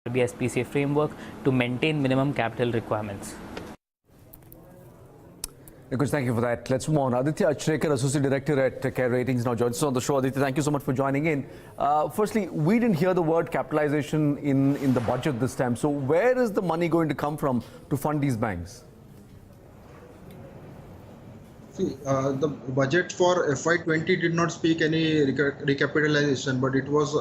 RBI SPCA framework to maintain minimum capital requirements. Nikunj, thank you for that. Let's move on. Aditya Acharekar, Associate Director at Care Ratings, now joins us on the show. Aditya, thank you so much for joining in. Firstly, we didn't hear the word capitalization in the budget this time. So where is the money going to come from to fund these banks? See, the budget for FY20 did not speak any recapitalization, but it was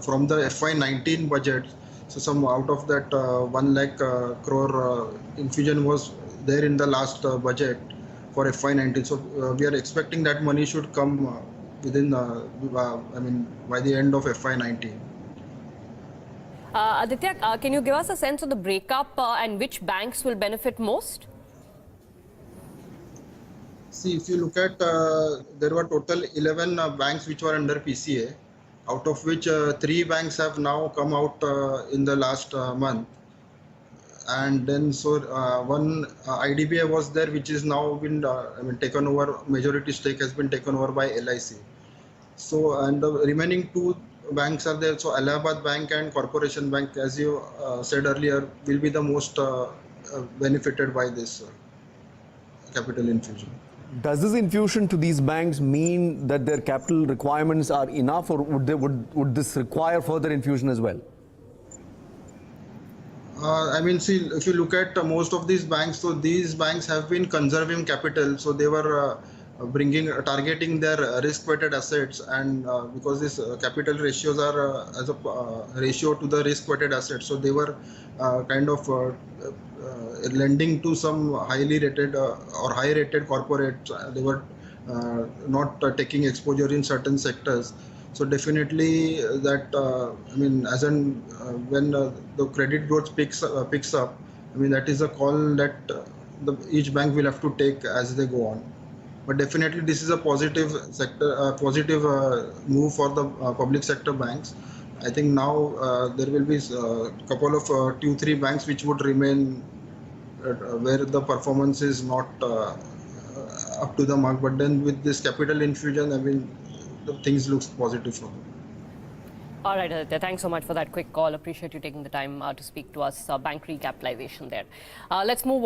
from the FY19 budget. So some out of that 1 lakh crore infusion was there in the last budget for FY19. So we are expecting that money should come within, by the end of FY19. Aditya, can you give us a sense of the breakup and which banks will benefit most? See, if you look at, there were total 11 banks which were under PCA, out of which 3 banks have now come out in the last month. And then one IDBI was there, which is now been taken over. Majority stake has been taken over by LIC. So, and the remaining 2 banks are there. So Allahabad Bank and Corporation Bank, as you said earlier, will be the most benefited by this capital infusion. Does this infusion to these banks mean that their capital requirements are enough, or would this require further infusion as well? See, if you look at most of these banks, so these banks have been conserving capital. So they were targeting their risk-weighted assets, and because these capital ratios are as a ratio to the risk-weighted assets, so they were lending to some highly rated or high-rated corporates. They were not taking exposure in certain sectors. So definitely that when the credit growth picks up, that is a call that each bank will have to take as they go on. But definitely this is a positive move for the public sector banks. I think now there will be a couple of 2-3 banks which would remain where the performance is not up to the mark. But then with this capital infusion, the things looks positive for them. All right, Aditya, thanks so much for that quick call. Appreciate you taking the time to speak to us. Bank recapitalization there. Let's move on.